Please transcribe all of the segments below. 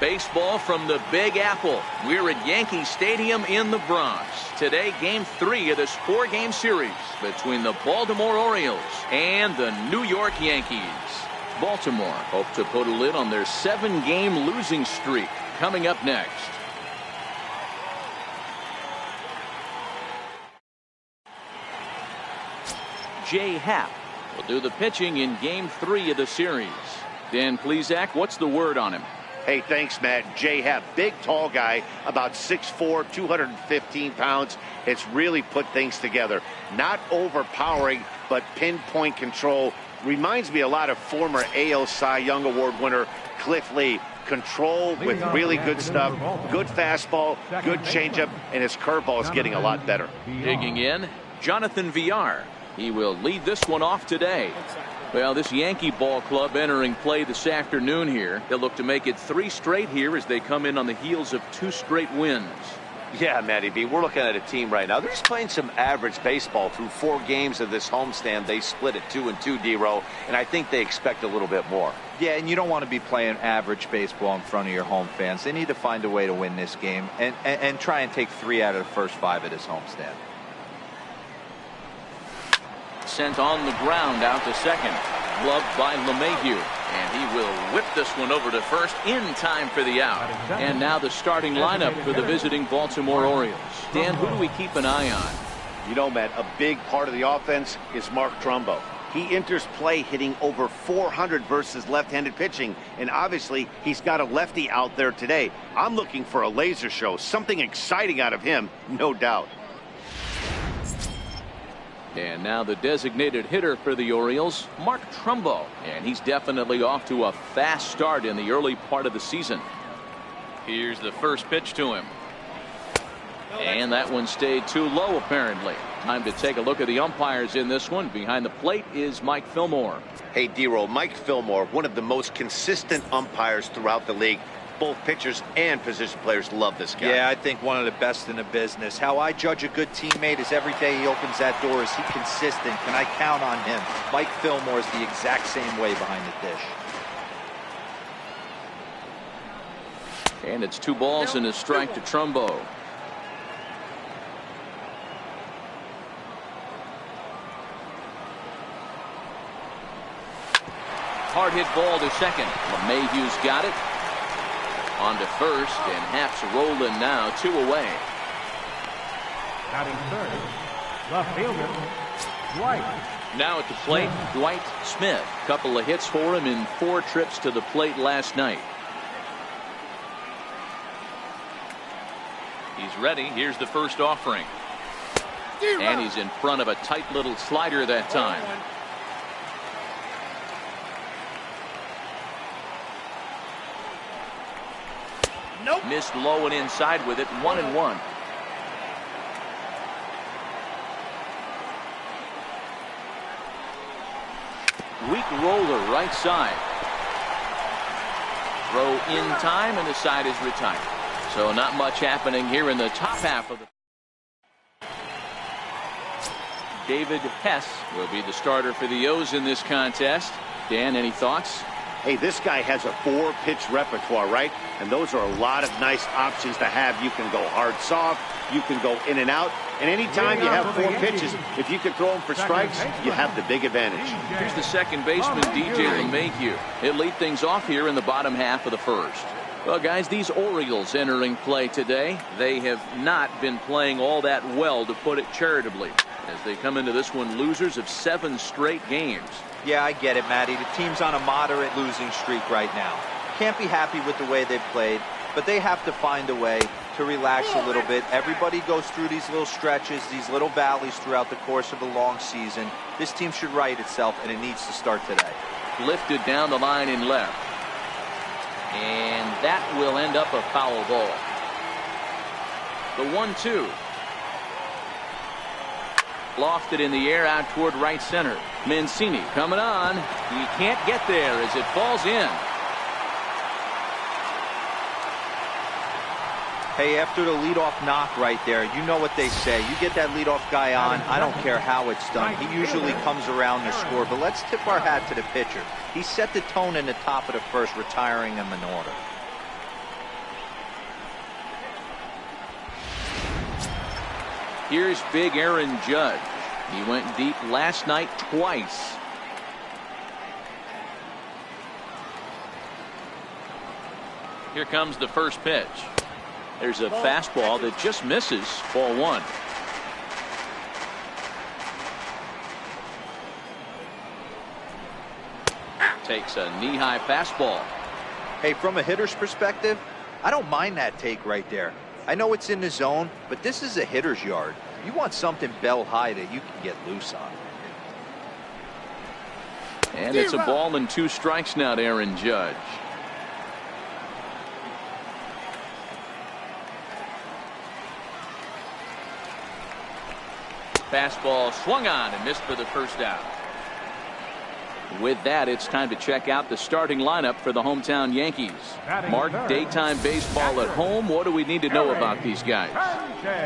Baseball from the Big Apple. We're at Yankee Stadium in the Bronx. Today, Game 3 of this 4-game series between the Baltimore Orioles and the New York Yankees. Baltimore hope to put a lid on their 7-game losing streak. Coming up next. Jay Happ will do the pitching in Game 3 of the series. Dan Plesac, what's the word on him? Hey, thanks, Matt. Jay Happ, big, tall guy, about 6'4", 215 pounds. It's really put things together. Not overpowering, but pinpoint control. Reminds me a lot of former AL Cy Young Award winner Cliff Lee. Control with really good stuff, good fastball, good changeup, and his curveball is getting a lot better. Digging in, Jonathan Villar. He will lead this one off today. Well, this Yankee ball club entering play this afternoon here. They'll look to make it 3 straight here as they come in on the heels of 2 straight wins. Yeah, Matty B, we're looking at a team right now. They're just playing some average baseball through 4 games of this homestand. They split it 2-2, D-Row, and I think they expect a little bit more. Yeah, and you don't want to be playing average baseball in front of your home fans. They need to find a way to win this game and try and take 3 out of the first 5 of this homestand. Sent on the ground out to second. Gloved by LeMahieu. And he will whip this one over to first in time for the out. And now the starting lineup for the visiting Baltimore Orioles. Dan, who do we keep an eye on? You know, Matt, a big part of the offense is Mark Trumbo. He enters play hitting over 400 versus left-handed pitching, and obviously he's got a lefty out there today. I'm looking for a laser show, something exciting out of him, no doubt. And now the designated hitter for the Orioles, Mark Trumbo. And he's definitely off to a fast start in the early part of the season. Here's the first pitch to him. And that one stayed too low, apparently. Time to take a look at the umpires in this one. Behind the plate is Mike Fillmore. Hey, D-Roll, Mike Fillmore, one of the most consistent umpires throughout the league. Both pitchers and position players love this guy. Yeah, I think one of the best in the business. How I judge a good teammate is every day he opens that door. Is he consistent? Can I count on him? Mike Fillmore is the exact same way behind the dish. And it's 2 balls and a strike to Trumbo. Hard hit ball to second. LeMahieu's got it. On to first, and Happ's rolling now, 2 away. Batting third, the fielder, Dwight. Now at the plate, Dwight Smith. Couple of hits for him in 4 trips to the plate last night. He's ready. Here's the first offering. And he's in front of a tight little slider that time. Nope. Missed low and inside with it. 1-1. Weak roller right side. Throw in time, and the side is retired. So not much happening here in the top half of the. David Hess will be the starter for the O's in this contest. Dan, any thoughts? Hey, this guy has a 4-pitch repertoire, right? And those are a lot of nice options to have. You can go hard, soft. You can go in and out. And anytime you have 4 pitches, if you can throw them for strikes, you have the big advantage. Here's the second baseman, DJ LeMahieu. He'll lead things off here in the bottom half of the first. Well, guys, these Orioles entering play today, they have not been playing all that well, to put it charitably, as they come into this one losers of 7 straight games. Yeah, I get it, Matty. The team's on a moderate losing streak right now. Can't be happy with the way they've played, but they have to find a way to relax a little bit. Everybody goes through these little stretches, these little valleys throughout the course of a long season. This team should right itself, and it needs to start today. Lifted down the line in left. And that will end up a foul ball. The 1-2. Lofted in the air out toward right center. Mancini coming on. He can't get there as it falls in. Hey, after the leadoff knock right there, you know what they say. You get that leadoff guy on, I don't care how it's done. He usually comes around to score, but let's tip our hat to the pitcher. He set the tone in the top of the first, retiring him in order. Here's big Aaron Judge. He went deep last night twice. Here comes the first pitch. There's a fastball that just misses. Ball one. Takes a knee-high fastball. Hey, from a hitter's perspective, I don't mind that take right there. I know it's in the zone, but this is a hitter's yard. You want something bell high that you can get loose on. And it's a ball and 2 strikes now to Aaron Judge. Fastball swung on and missed for the first out. With that, it's time to check out the starting lineup for the hometown Yankees. Mark, daytime baseball at home. What do we need to know about these guys?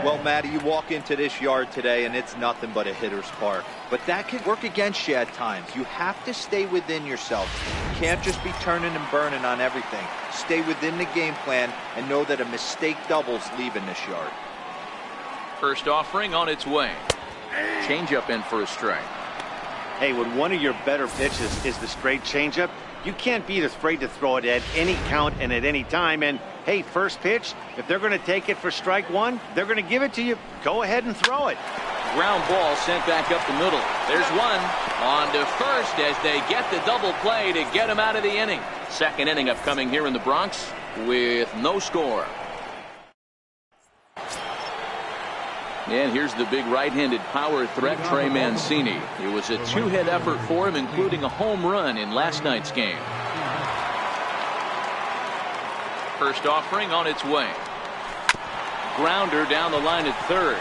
Well, Matty, you walk into this yard today and it's nothing but a hitter's park. But that can work against you at times. You have to stay within yourself. You can't just be turning and burning on everything. Stay within the game plan and know that a mistake doubles leaving this yard. First offering on its way. Changeup in for a strike. Hey, when one of your better pitches is the straight changeup, you can't be afraid to throw it at any count and at any time. And hey, first pitch, if they're going to take it for strike one, they're going to give it to you. Go ahead and throw it. Ground ball sent back up the middle. There's one. On to first as they get the double play to get him out of the inning. Second inning upcoming here in the Bronx with no score. And here's the big right-handed power threat, Trey Mancini. It was a 2-hit effort for him, including a home run in last night's game. First offering on its way. Grounder down the line at third.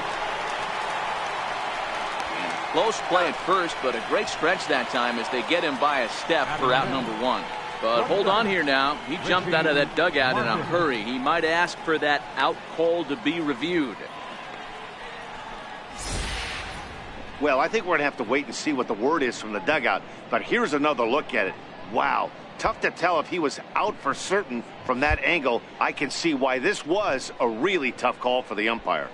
Close play at first, but a great stretch that time as they get him by a step for out number 1. But hold on here now. He jumped out of that dugout in a hurry. He might ask for that out call to be reviewed. Well, I think we're going to have to wait and see what the word is from the dugout. But here's another look at it. Wow. Tough to tell if he was out for certain from that angle. I can see why this was a really tough call for the umpire.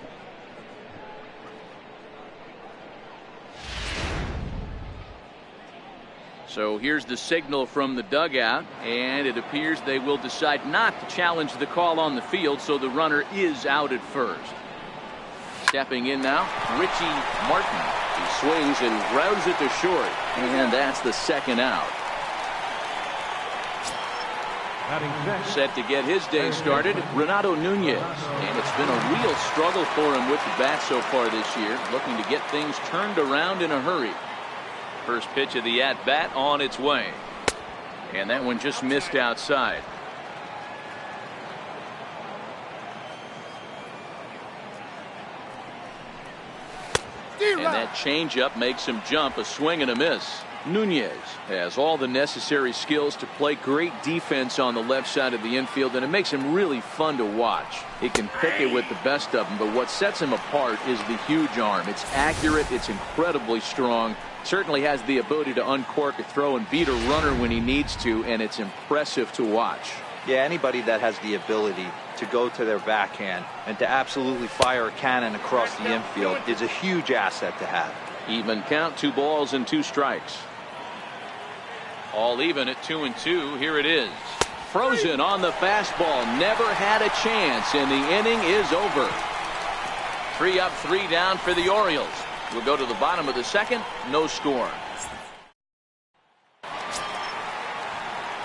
So here's the signal from the dugout, and it appears they will decide not to challenge the call on the field, so the runner is out at first. Stepping in now, Richie Martin. He swings and grounds it to short, and that's the second out. Set to get his day started, Renato Nunez. And it's been a real struggle for him with the bat so far this year, looking to get things turned around in a hurry. First pitch of the at-bat on its way. And that one just missed outside. And that changeup makes him jump, a swing and a miss. Nunez has all the necessary skills to play great defense on the left side of the infield, and it makes him really fun to watch. He can pick it with the best of them, but what sets him apart is the huge arm. It's accurate, it's incredibly strong, certainly has the ability to uncork a throw and beat a runner when he needs to, and it's impressive to watch. Yeah, anybody that has the ability to go to their backhand and to absolutely fire a cannon across the infield is a huge asset to have. Even count, 2 balls and 2 strikes. All even at 2-2. Here it is. Frozen on the fastball. Never had a chance, and the inning is over. 3 up, 3 down for the Orioles. We'll go to the bottom of the second. No score.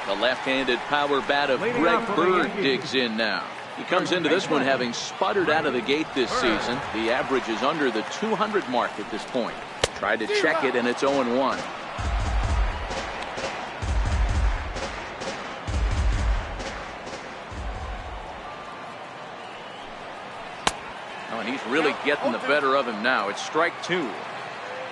The left-handed power bat of Greg Bird digs in now. He comes into this one having sputtered out of the gate this season. The average is under the 200 mark at this point. Tried to check it, and it's 0-1. Oh, and he's really getting the better of him now. It's strike 2.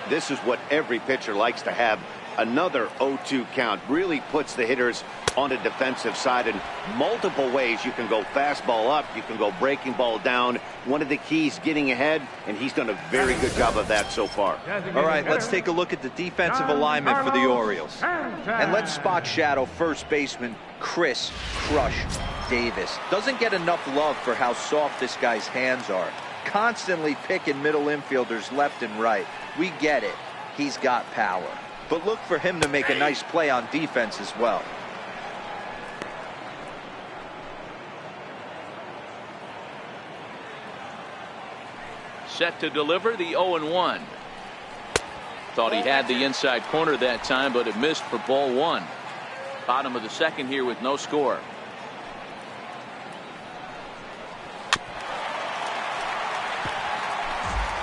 This is what every pitcher likes to have. Another 0-2 count really puts the hitters on the defensive side in multiple ways. You can go fastball up, you can go breaking ball down. One of the keys, getting ahead, and he's done a very good job of that so far. All right, let's take a look at the defensive alignment for the Orioles. And let's spot shadow first baseman Chris Crush Davis. Doesn't get enough love for how soft this guy's hands are. constantly picking middle infielders left and right. We get it. He's got power. But look for him to make a nice play on defense as well. Set to deliver the 0-1. Thought he had the inside corner that time, but it missed for ball one. Bottom of the second here with no score.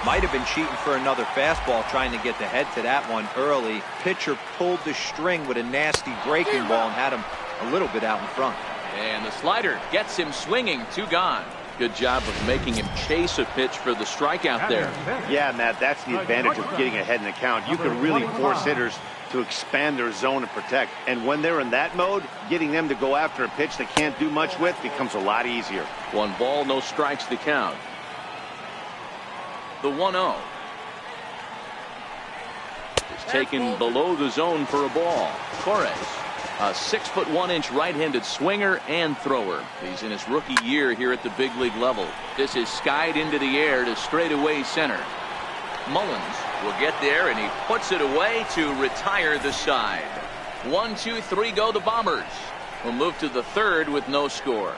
Might have been cheating for another fastball, trying to get the head to that one early. Pitcher pulled the string with a nasty breaking ball and had him a little bit out in front. And the slider gets him swinging. 2 gone. Good job of making him chase a pitch for the strikeout there. Yeah, Matt, that's the advantage of getting ahead in the count. You can really force hitters to expand their zone and protect. And when they're in that mode, getting them to go after a pitch they can't do much with becomes a lot easier. 1 ball, no strikes to count. The 1-0 is taken below the zone for a ball. Torres, a 6'1" right-handed swinger and thrower. He's in his rookie year here at the big league level. This is skied into the air to straightaway center. Mullins will get there, and he puts it away to retire the side. 1, 2, 3 go the Bombers. We'll move to the third with no score.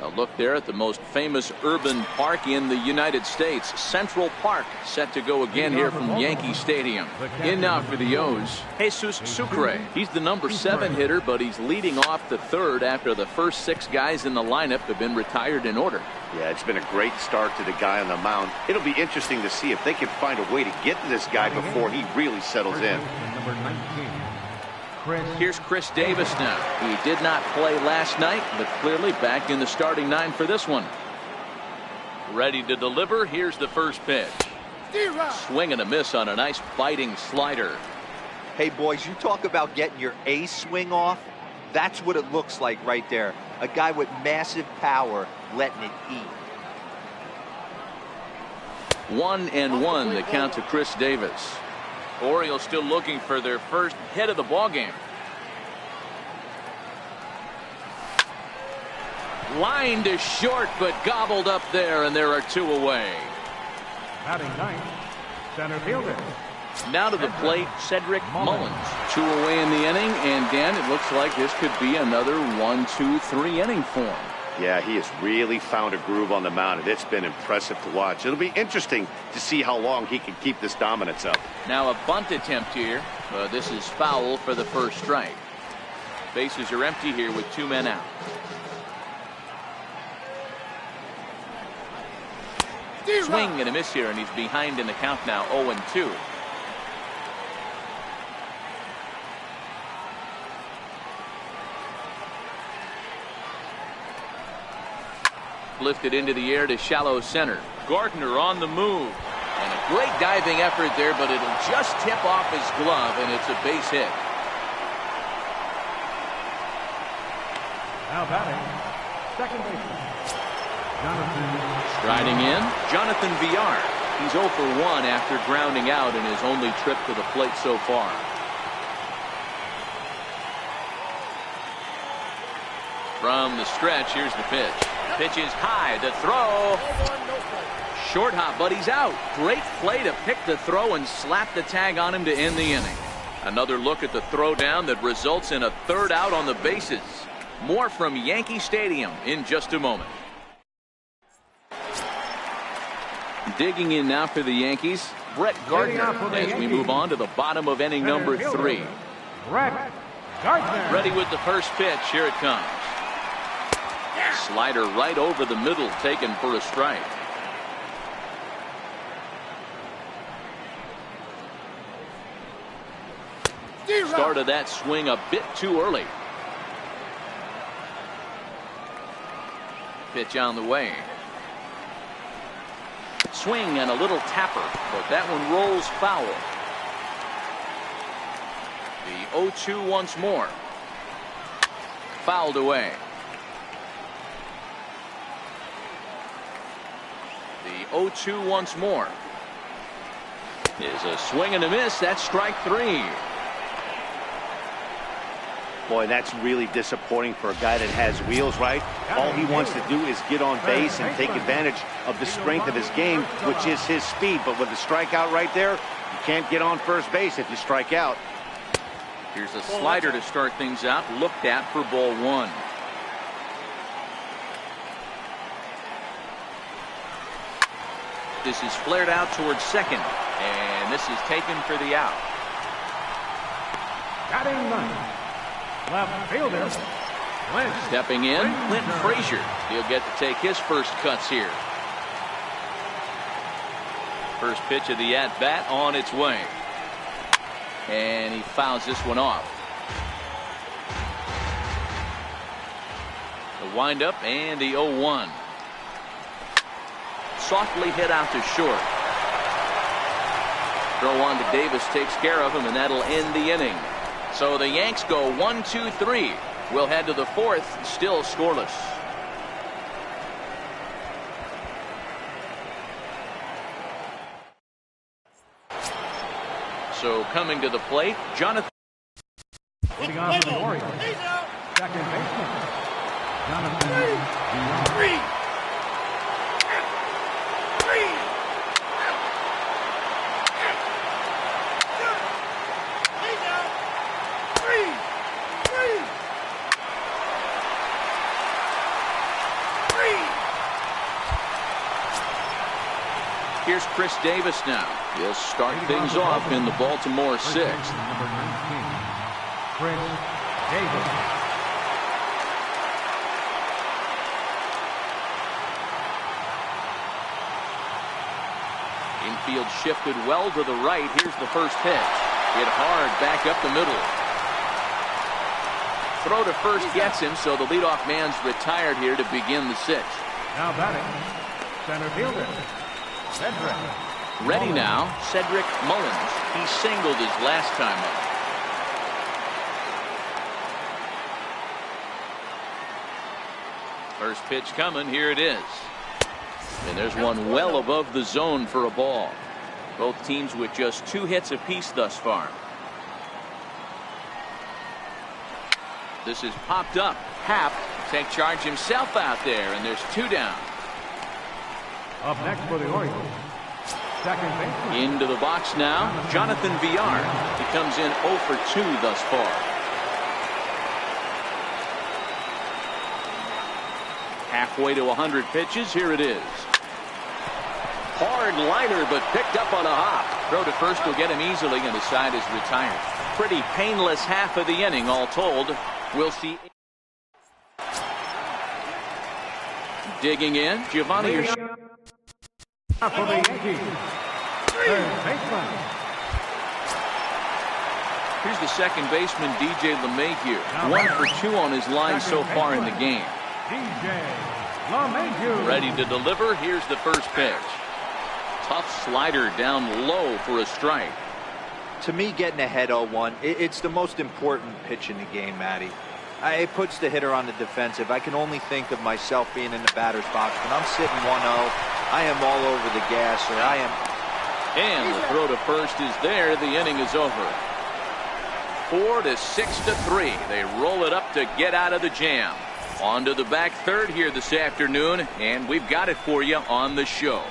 A look there at the most famous urban park in the United States, Central Park, set to go again here from Yankee Stadium. In now for the O's, Jesus Sucre. He's the number 7 hitter, but he's leading off the third after the first 6 guys in the lineup have been retired in order. Yeah, it's been a great start to the guy on the mound. It'll be interesting to see if they can find a way to get to this guy before he really settles in. Number 19. Here's Chris Davis now. He did not play last night, but clearly back in the starting 9 for this one. Ready to deliver. Here's the first pitch. Swing and a miss on a nice biting slider. Hey, boys, you talk about getting your A swing off. That's what it looks like right there. A guy with massive power letting it eat. 1-1 the count to Chris Davis. Orioles still looking for their first hit of the ballgame. Line to short, but gobbled up there, and there are 2 away. Batting ninth, center fielder. Now to the plate, Cedric Mullins. 2 away in the inning, and Dan, it looks like this could be another 1, 2, 3 inning for him. Yeah, he has really found a groove on the mound, and it's been impressive to watch. It'll be interesting to see how long he can keep this dominance up. Now a bunt attempt here. This is foul for the first strike. Bases are empty here with 2 men out. Swing and a miss here, and he's behind in the count now, 0-2. Lifted into the air to shallow center. Gardner on the move. And a great diving effort there, but it'll just tip off his glove, and it's a base hit. Now batting, second baseman, Jonathan. Striding in, Jonathan Villar. He's 0 for 1 after grounding out in his only trip to the plate so far. From the stretch, here's the pitch. Pitch is high, the throw. Short hop, but he's out. Great play to pick the throw and slap the tag on him to end the inning. Another look at the throw down that results in a 3rd out on the bases. More from Yankee Stadium in just a moment. Digging in now for the Yankees, Brett Gardner, as we move on to the bottom of inning number 3. Brett Gardner. Ready with the first pitch. Here it comes. Slider right over the middle, taken for a strike. Started that swing a bit too early. Pitch on the way. Swing and a little tapper, but that one rolls foul. The 0-2 once more. Fouled away. The 0-2 once more. Is a swing and a miss. That's strike 3. Boy, that's really disappointing for a guy that has wheels, right? All he wants to do is get on base and take advantage of the strength of his game, which is his speed. But with the strikeout right there, you can't get on first base if you strike out. Here's a slider to start things out, looked at for ball one. This is flared out towards second, and this is taken for the out. Batting ninth, left fielder, Clint. Stepping in, Clint Frazier. He'll get to take his first cuts here. First pitch of the at-bat on its way. And he fouls this one off. The windup and the 0-1. Softly hit out to short. Throw on to Davis takes care of him, and that'll end the inning. So the Yanks go 1-2-3. We'll head to the fourth, still scoreless. So coming to the plate, Jonathan. Leading off for the Orioles, second baseman, Jonathan. Here's Chris Davis now. He'll start things off in the Baltimore sixth. Number 19, Chris Davis. Infield shifted well to the right. Here's the first pitch. Hit hard back up the middle. Throw to first gets him, so the leadoff man's retired here to begin the sixth. Now batting, center fielder, Cedric. Ready now, Cedric Mullins. He singled his last time up. First pitch coming, here it is. And there's one well above the zone for a ball. Both teams with just 2 hits apiece thus far. This is popped up. Happ take charge himself out there, and there's 2 down. Up next for the Orioles, second baseman. Into the box now, Jonathan Villar. He comes in 0 for 2 thus far. Halfway to 100 pitches, here it is. Hard liner, but picked up on a hop. Throw to first will get him easily, and the side is retired. Pretty painless half of the inning, all told. We'll see. Digging in, Giovanni. For the Yankees, third baseman. Here's the second baseman, DJ LeMahieu. 1 for 2 on his line so far in the game. DJ LeMahieu. Ready to deliver. Here's the first pitch. Tough slider down low for a strike. To me, getting ahead 0-1, it's the most important pitch in the game, Matty. It puts the hitter on the defensive. I can only think of myself being in the batter's box. When I'm sitting 1-0, I am all over the gas, or I am. And the throw to first is there. The inning is over. 4 to 6 to 3. They roll it up to get out of the jam. On to the back third here this afternoon, and we've got it for you on the show.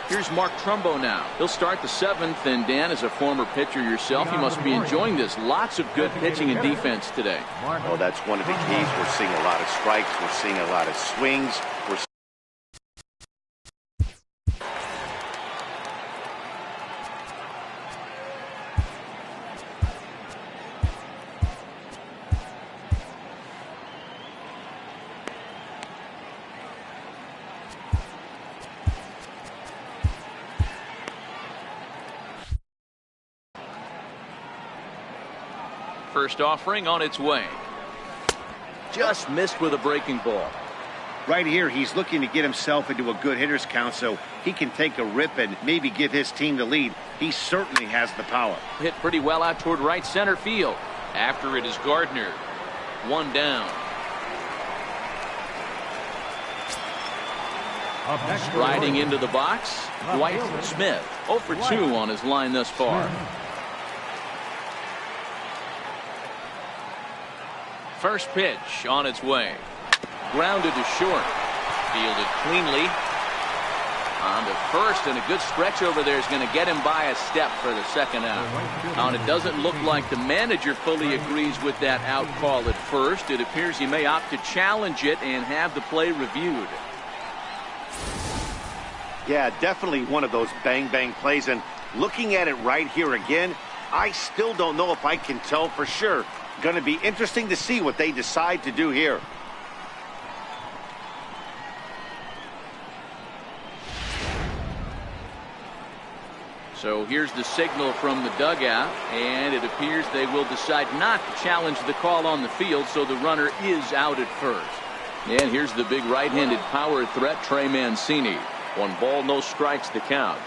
Here's Mark Trumbo now. He'll start the 7th, and Dan, as a former pitcher yourself, you must be enjoying this. Lots of good pitching and defense today. Oh, that's one of the keys. We're seeing a lot of strikes. We're seeing a lot of swings. First offering on its way. Just missed with a breaking ball. Right here, he's looking to get himself into a good hitter's count so he can take a rip and maybe give his team the lead. He certainly has the power. Hit pretty well out toward right center field. After it is Gardner. 1 down. Up next for the Riding Orioles, into the box, Dwight Smith. 0 for 2 on his line thus far. First pitch on its way. Grounded to short. Fielded cleanly. On to first, and a good stretch over there is going to get him by a step for the second out. Now, and it doesn't look like the manager fully agrees with that out call at first. It appears he may opt to challenge it and have the play reviewed. Yeah, definitely one of those bang-bang plays. And looking at it right here again, I still don't know if I can tell for sure. Going to be interesting to see what they decide to do here. So here's the signal from the dugout, and it appears they will decide not to challenge the call on the field, so the runner is out at first. And here's the big right-handed power threat, Trey Mancini. 1 ball, no strikes to count.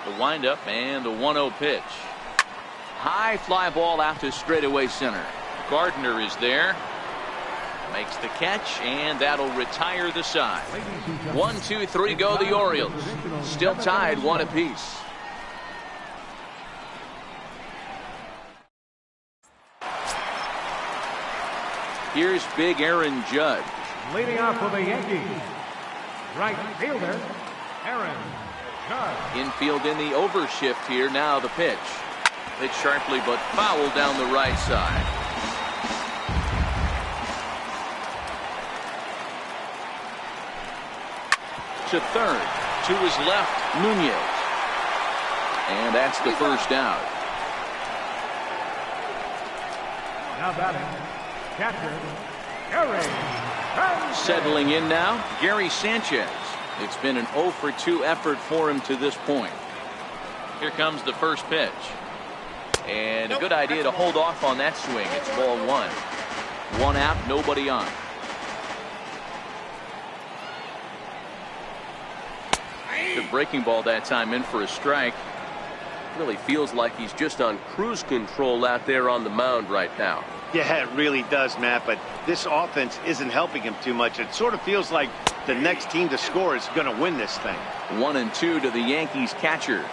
The windup and the 1-0 pitch. High fly ball out to straightaway center. Gardner is there. Makes the catch, and that'll retire the side. 1, 2, 3 go the Orioles. Still tied 1 apiece. Here's big Aaron Judge. leading off for the Yankees, right fielder, Aaron Judge. Infield in the overshift here. Now the pitch. Hit sharply but foul down the right side. To third. To his left, Nunez. And that's the first out. Now batting, catcher, Gary Sanchez. Settling in now, Gary Sanchez. It's been an 0 for 2 effort for him to this point. Here comes the first pitch. And a good idea to hold off on that swing. It's ball 1. 1 out, nobody on. The breaking ball that time in for a strike. Really feels like he's just on cruise control out there on the mound right now. Yeah, it really does, Matt, but this offense isn't helping him too much. It sort of feels like the next team to score is going to win this thing. 1-2 to the Yankees catcher.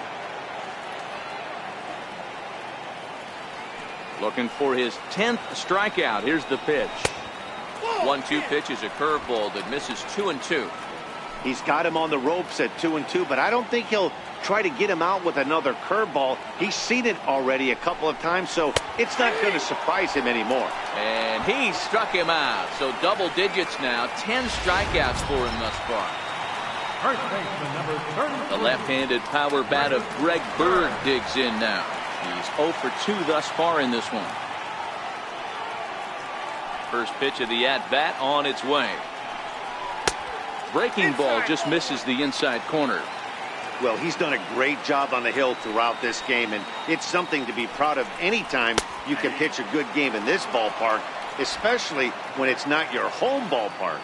Looking for his 10th strikeout. Here's the pitch. 1-2 pitch is a curveball that misses 2-2. He's got him on the ropes at 2-2, but I don't think he'll try to get him out with another curveball. He's seen it already a couple of times, so it's not going to surprise him anymore. And he struck him out. So double digits now. 10 strikeouts for him thus far. First baseman number 33. The left-handed power bat of Greg Bird digs in now. He's 0 for 2 thus far in this one. First pitch of the at-bat on its way. Breaking ball just misses the inside corner. Well, he's done a great job on the hill throughout this game, and it's something to be proud of anytime you can pitch a good game in this ballpark, especially when it's not your home ballpark.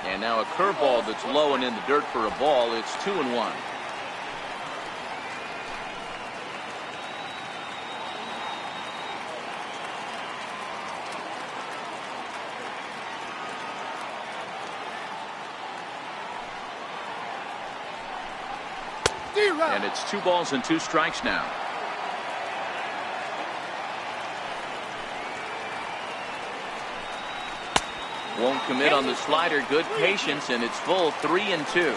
And now a curveball that's low and in the dirt for a ball. It's 2-1. And it's 2 balls and 2 strikes now. Won't commit on the slider. Good patience, and it's full. 3-2.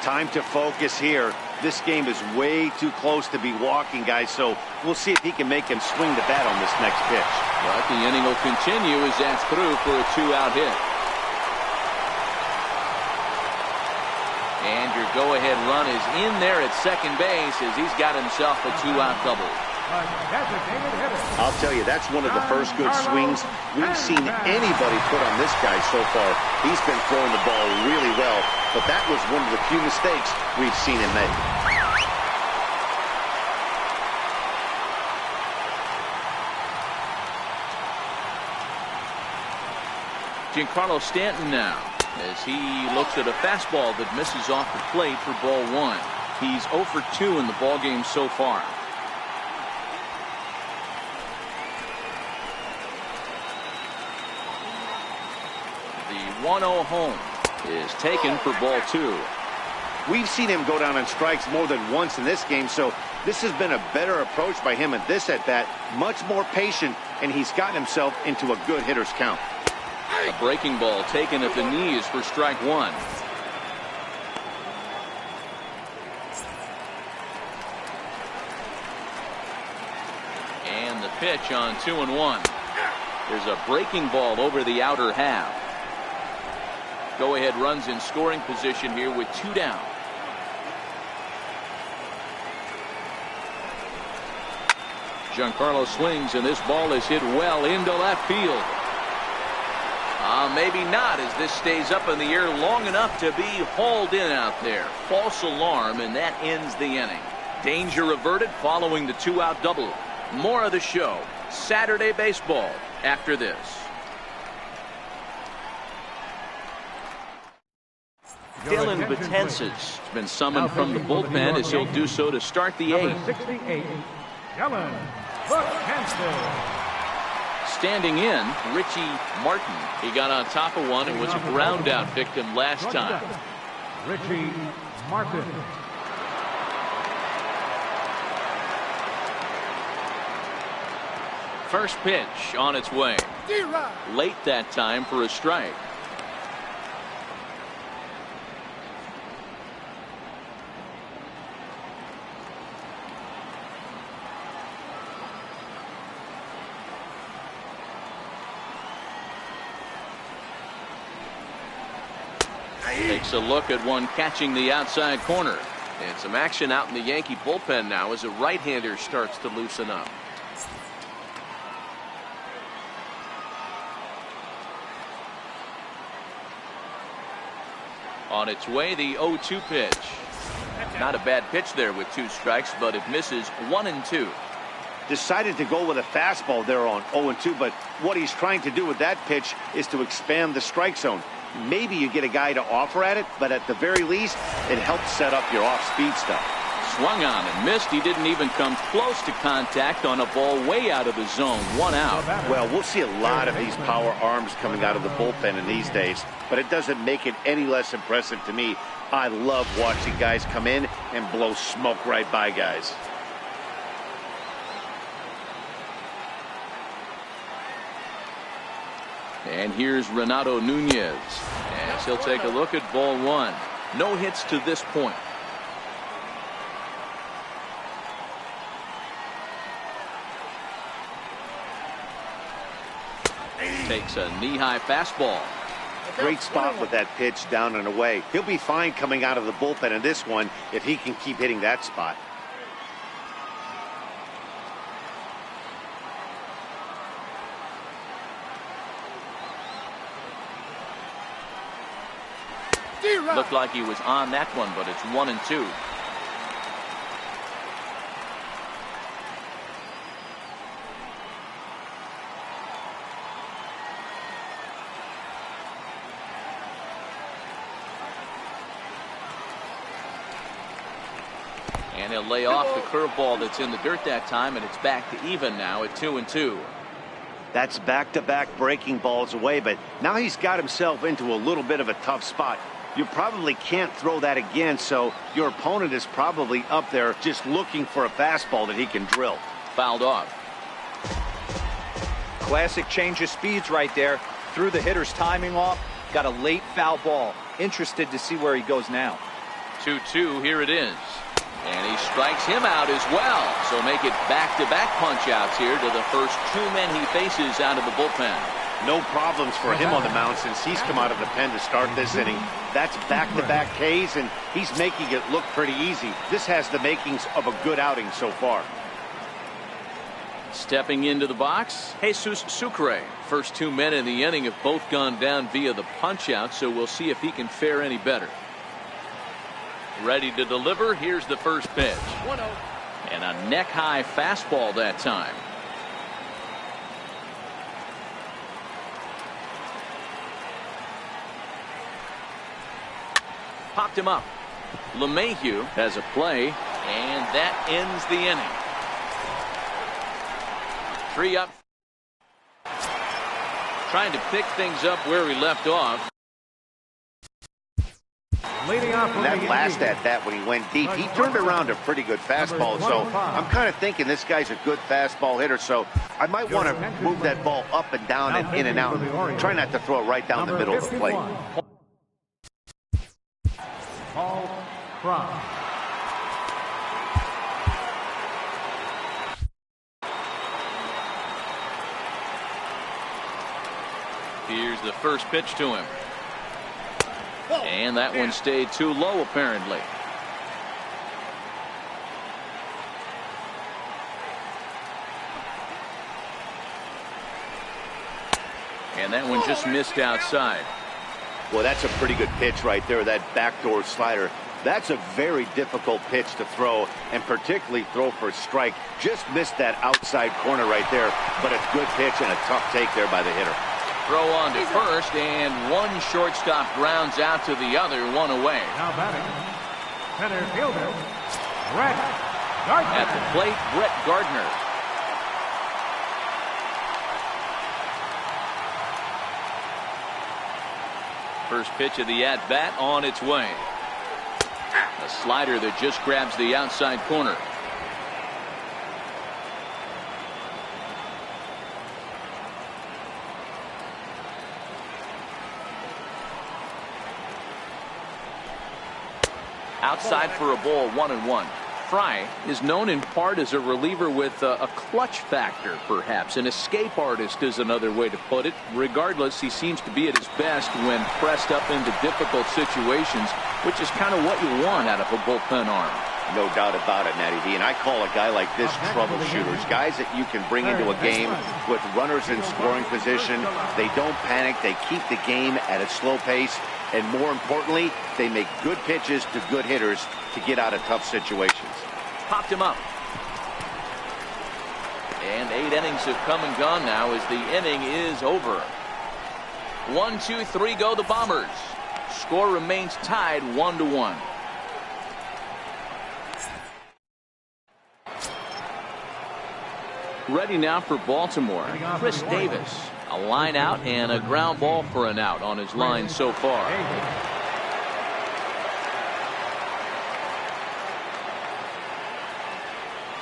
Time to focus here. This game is way too close to be walking, guys, so we'll see if he can make him swing the bat on this next pitch. But the inning will continue as that's through for a 2-out hit. And your go-ahead run is in there at second base as he's got himself a 2-out double. A designated hitter. I'll tell you, that's one of the first good swings we've seen anybody put on this guy so far. He's been throwing the ball really well, but that was one of the few mistakes we've seen him make. Giancarlo Stanton now, as he looks at a fastball that misses off the plate for ball 1. He's 0 for 2 in the ballgame so far. The 1-0 home is taken for ball 2. We've seen him go down on strikes more than once in this game, so this has been a better approach by him at this at-bat. Much more patient, and he's gotten himself into a good hitter's count. A breaking ball taken at the knees for strike 1. And the pitch on 2-1. There's a breaking ball over the outer half. Go-ahead runs in scoring position here with 2 down. Giancarlo swings, and this ball is hit well into left field. Maybe not, as this stays up in the air long enough to be hauled in out there. False alarm, and that ends the inning. Danger averted following the 2-out double. More of the show, Saturday baseball, after this. Dylan Betances has been summoned from the bullpen, as he'll do so to start the 8th. 68, Dylan Betances. Standing in, Richie Martin. He got on top of one and was a ground out victim last time. Richie Martin. First pitch on its way. Late that time for a strike. Takes a look at one catching the outside corner. And some action out in the Yankee bullpen now as a right-hander starts to loosen up. On its way, the 0-2 pitch. Not a bad pitch there with 2 strikes, but it misses 1-2. Decided to go with a fastball there on 0-2, but what he's trying to do with that pitch is to expand the strike zone. Maybe you get a guy to offer at it, but at the very least, it helps set up your off-speed stuff. Swung on and missed. He didn't even come close to contact on a ball way out of the zone. 1 out. Well, we'll see a lot of these power arms coming out of the bullpen in these days, but it doesn't make it any less impressive to me. I love watching guys come in and blow smoke right by guys. And here's Renato Nunez, as he'll take a look at ball 1. No hits to this point. Takes a knee-high fastball. Great spot with that pitch down and away. He'll be fine coming out of the bullpen in this one if he can keep hitting that spot. Looked like he was on that one, but it's 1-2. And he'll lay off the curveball that's in the dirt that time, and it's back to even now at 2-2. That's back-to-back breaking balls away, but now he's got himself into a little bit of a tough spot. You probably can't throw that again, so your opponent is probably up there just looking for a fastball that he can drill. Fouled off. Classic change of speeds right there. Threw the hitter's timing off. Got a late foul ball. Interested to see where he goes now. 2-2, here it is. And he strikes him out as well. So make it back-to-back punch-outs here to the first 2 men he faces out of the bullpen. No problems for him on the mound since he's come out of the pen to start this inning. That's back-to-back Ks, and he's making it look pretty easy. This has the makings of a good outing so far. Stepping into the box, Jesus Sucre. First 2 men in the inning have both gone down via the punch-out, so we'll see if he can fare any better. Ready to deliver. Here's the first pitch. 1-0. And a neck-high fastball that time. Popped him up. LeMahieu has a play, and that ends the inning. 3 up. Trying to pick things up where he left off. Leading off from That the last Yankees. at bat when he went deep, he turned around a pretty good fastball. So I'm kind of thinking this guy's a good fastball hitter. So I might want to move that ball up and down and in and out. Try not to throw it right down the middle of the plate. Paul Crum. Here's the first pitch to him. And that one stayed too low, apparently. And that one just missed outside. Well, that's a pretty good pitch right there, that backdoor slider. That's a very difficult pitch to throw, and particularly throw for a strike. Just missed that outside corner right there, but a good pitch and a tough take there by the hitter. Throw on to first, and one shortstop grounds out to the other, one away. Now batting, center fielder, Brett Gardner. At the plate, Brett Gardner. First pitch of the at-bat on its way. A slider that just grabs the outside corner. Outside for a ball, 1-1. Fry is known in part as a reliever with a clutch factor, perhaps. An escape artist is another way to put it. Regardless, he seems to be at his best when pressed up into difficult situations, which is kind of what you want out of a bullpen arm. No doubt about it, Natty V. And I call a guy like this troubleshooters. Guys that you can bring into a game with runners in scoring position. They don't panic. They keep the game at a slow pace. And more importantly, they make good pitches to good hitters to get out of tough situations. Popped him up. And 8 innings have come and gone now as the inning is over. 1, 2, 3 go the Bombers. Score remains tied 1-1. Ready now for Baltimore. Chris Davis. A line out and a ground ball for an out on his line so far.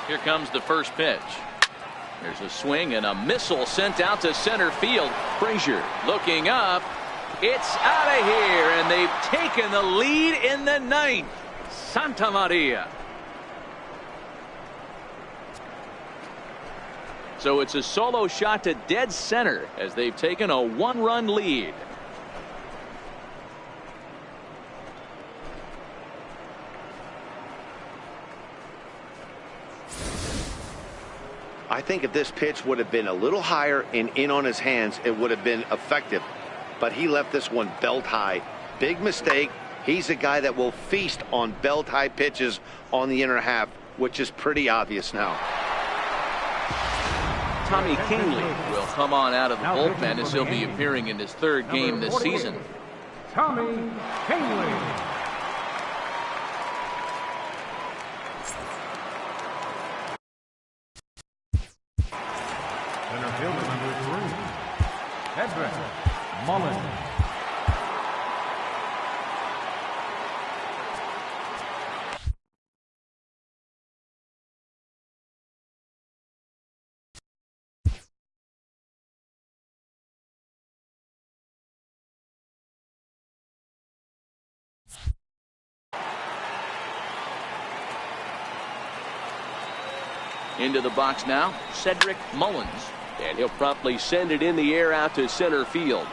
Here comes the first pitch. There's a swing and a missile sent out to center field. Frazier looking up. It's out of here, and they've taken the lead in the 9th. Santa Maria. So it's a solo shot to dead center as they've taken a 1-run lead. I think if this pitch would have been a little higher and in on his hands, it would have been effective. But he left this one belt high. Big mistake. He's a guy that will feast on belt high pitches on the inner half, which is pretty obvious now. Tommy Kingley will come on out of the bullpen as he'll be appearing in his 3rd game this season. Tommy Kingley. Center fielder number 3, Edric Mullen. Into the box now, Cedric Mullins. And he'll promptly send it in the air out to center field.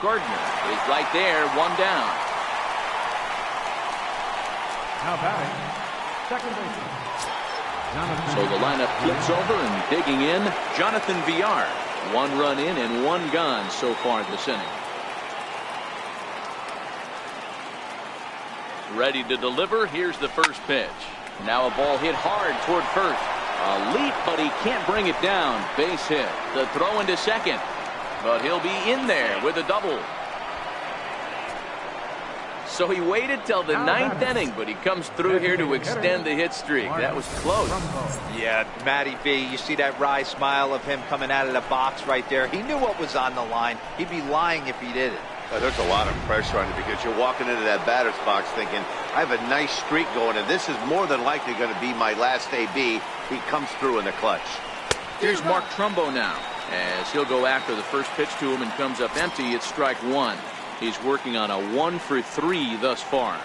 Gardner is right there, 1 down. Now batting, second baseman. So the lineup flips over and digging in, Jonathan Villar. 1 run in and 1 gone so far this inning. Ready to deliver. Here's the first pitch. Now a ball hit hard toward first. A leap, but he can't bring it down. Base hit. The throw into second. But he'll be in there with a double. So he waited till the ninth inning, but he comes through here to extend the hit streak. That was close. Yeah, Matty V, you see that wry smile of him coming out of the box right there. He knew what was on the line. He'd be lying if he didn't. There's a lot of pressure on you because you're walking into that batter's box thinking, I have a nice streak going, and this is more than likely going to be my last AB. He comes through in the clutch. Here's Mark Trumbo now, as he'll go after the first pitch to him and comes up empty. It's strike one. He's working on a 1-for-3 thus far.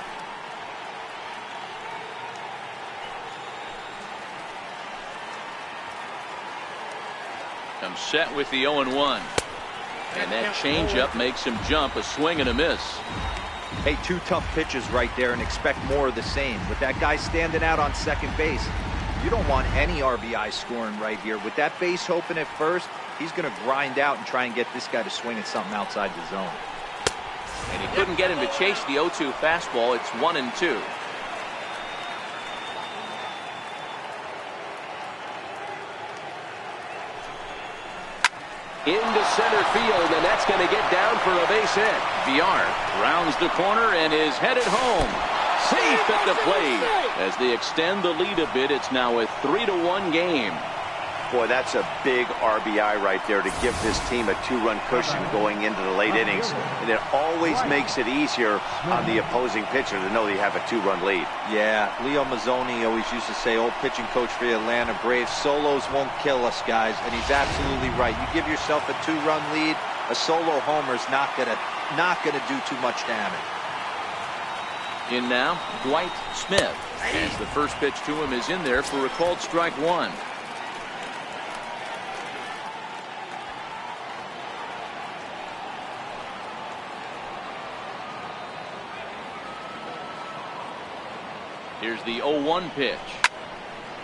Comes set with the 0-1. And that changeup makes him jump. A swing and a miss. Hey, two tough pitches right there, and expect more of the same. With that guy standing out on second base, you don't want any RBI scoring right here. With that base open at first, he's going to grind out and try and get this guy to swing at something outside the zone. And he couldn't get him to chase the 0-2 fastball. It's 1-2. Into center field, and that's going to get down for a base hit. Villar rounds the corner and is headed home. Safe at the plate. As they extend the lead a bit, it's now a 3-1 game. Boy, that's a big RBI right there to give this team a 2-run cushion going into the late innings. And it always makes it easier on the opposing pitcher to know they have a 2-run lead. Yeah, Leo Mazzoni always used to say, old pitching coach for the Atlanta Braves, solos won't kill us, guys. And he's absolutely right. You give yourself a 2-run lead, a solo homer's not gonna do too much damage. In now, Dwight Smith. As the first pitch to him is in there for a called strike one. Here's the 0-1 pitch.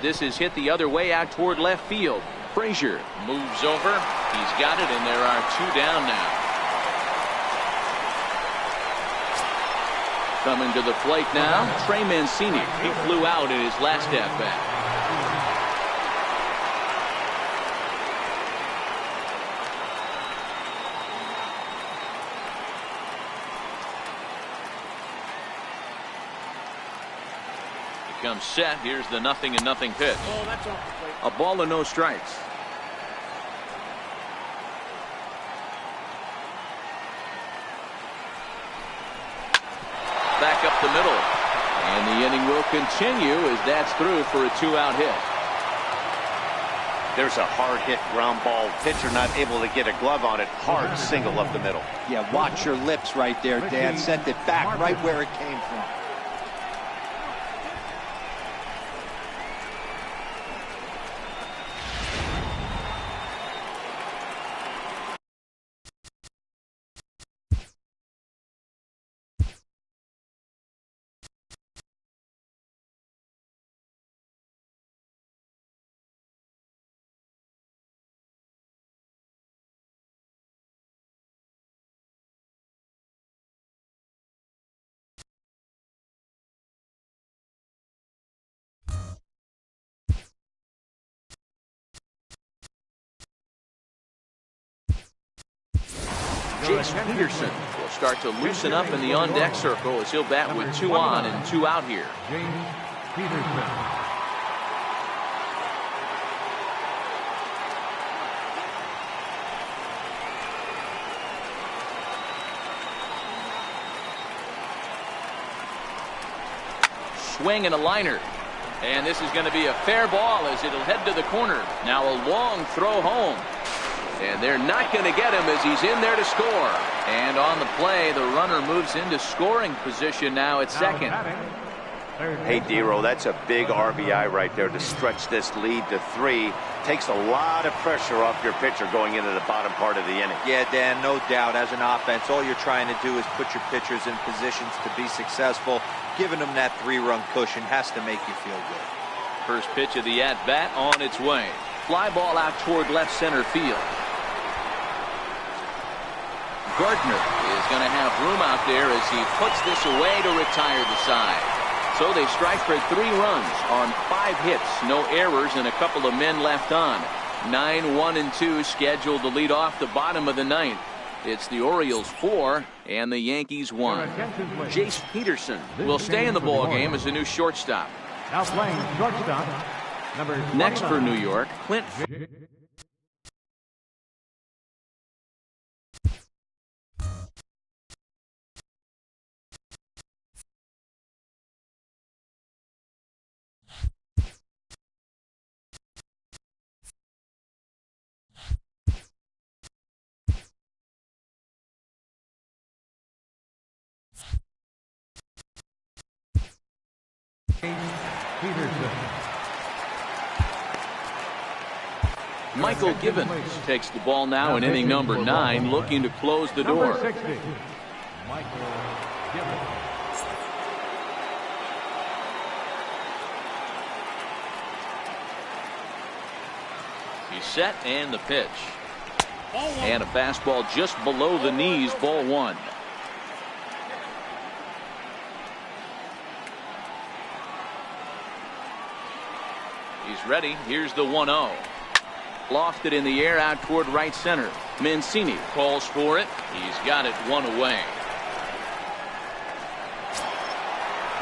This is hit the other way out toward left field. Frazier moves over. He's got it, and there are two down now. Coming to the plate now, Trey Mancini. He flew out in his last at-bat. Comes set. Here's the 0-0 pitch. A ball and no strikes. Back up the middle. And the inning will continue as that's through for a 2-out hit. There's a hard hit ground ball. Pitcher not able to get a glove on it. Hard single up the middle. Yeah, watch your lips right there, Dan. Sent it back right where it came from. Jace Peterson will start to loosen up in the on-deck circle as he'll bat with 2 on and 2 out here. James Peterson. Swing and a liner. And this is going to be a fair ball as it'll head to the corner. Now a long throw home. And they're not going to get him as he's in there to score. And on the play, the runner moves into scoring position now at second. Hey, Dero, that's a big RBI right there to stretch this lead to 3. Takes a lot of pressure off your pitcher going into the bottom part of the inning. Yeah, Dan, no doubt. As an offense, all you're trying to do is put your pitchers in positions to be successful. Giving them that 3-run cushion has to make you feel good. First pitch of the at-bat on its way. Fly ball out toward left center field. Gardner is going to have room out there as he puts this away to retire the side. So they strike for 3 runs on 5 hits, no errors, and a couple of men left on. 9-1-2 scheduled to lead off the bottom of the 9th. It's the Orioles 4 and the Yankees 1. Jace Peterson will stay in the ball game as a new shortstop. Now playing shortstop, number 29. Next for New York, Clint. Michael Givens takes the ball now in inning number 9, looking to close the door. Number 60, Michael Givens. He's set and the pitch. And a fastball just below the knees, ball 1. He's ready. Here's the 1-0. Lofted in the air out toward right center. Mancini calls for it. He's got it 1 away.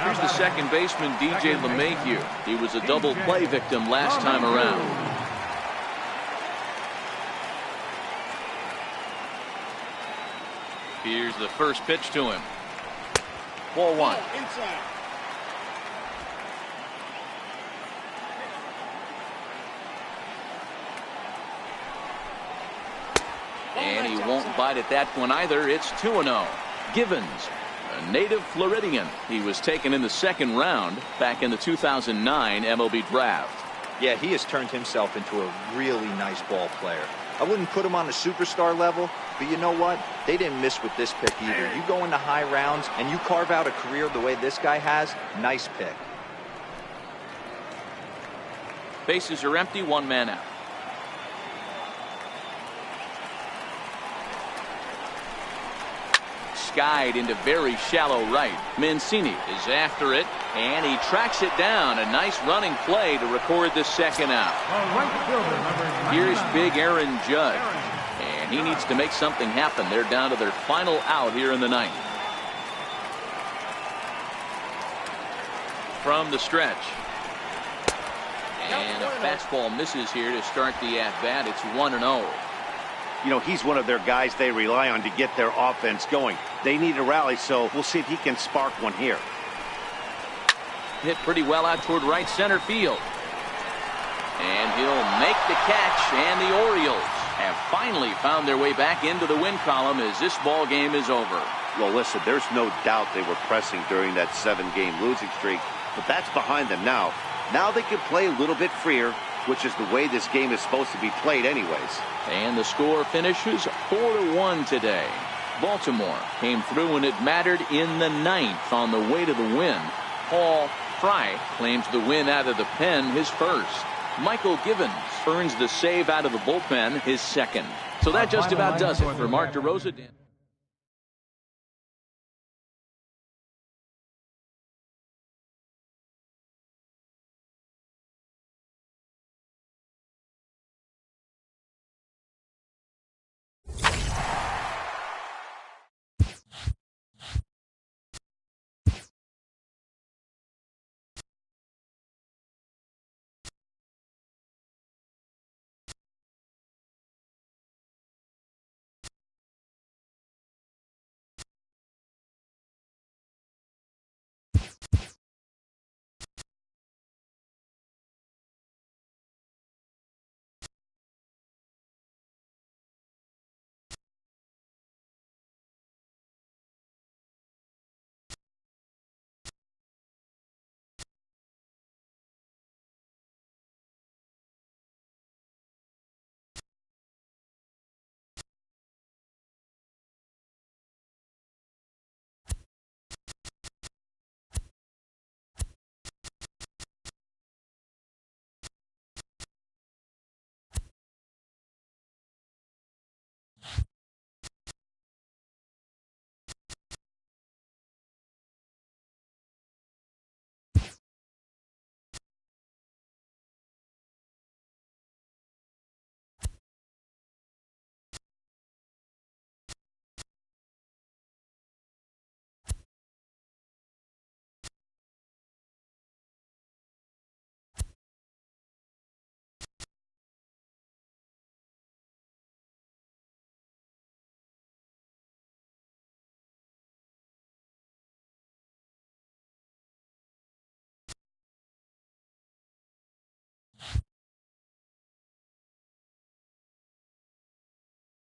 Here's the second baseman, DJ LeMahieu. He was a double play victim last time around. Here's the first pitch to him. Ball 1. Inside. And he won't bite at that one either. It's 2-0. Givens, a native Floridian. He was taken in the second round back in the 2009 MLB draft. Yeah, he has turned himself into a really nice ball player. I wouldn't put him on a superstar level, but you know what? They didn't miss with this pick either. You go into high rounds and you carve out a career the way this guy has, nice pick. Bases are empty, 1 man out. Skied into very shallow right. Mancini is after it, and he tracks it down. A nice running play to record the second out. Right fielder, number 99. Here's big Aaron Judge, and he needs to make something happen. They're down to their final out here in the 9th. From the stretch. And a fastball misses here to start the at-bat. It's 1-0. You know, he's one of their guys they rely on to get their offense going. They need a rally, so we'll see if he can spark one here. Hit pretty well out toward right center field. And he'll make the catch, and the Orioles have finally found their way back into the win column as this ball game is over. Well, listen, there's no doubt they were pressing during that 7-game losing streak, but that's behind them now. Now they can play a little bit freer, which is the way this game is supposed to be played anyways. And the score finishes 4-1 today. Baltimore came through when it mattered in the 9th on the way to the win. Paul Fry claims the win out of the pen, his first. Michael Givens earns the save out of the bullpen, his second. So that just about does it for Mark DeRosa.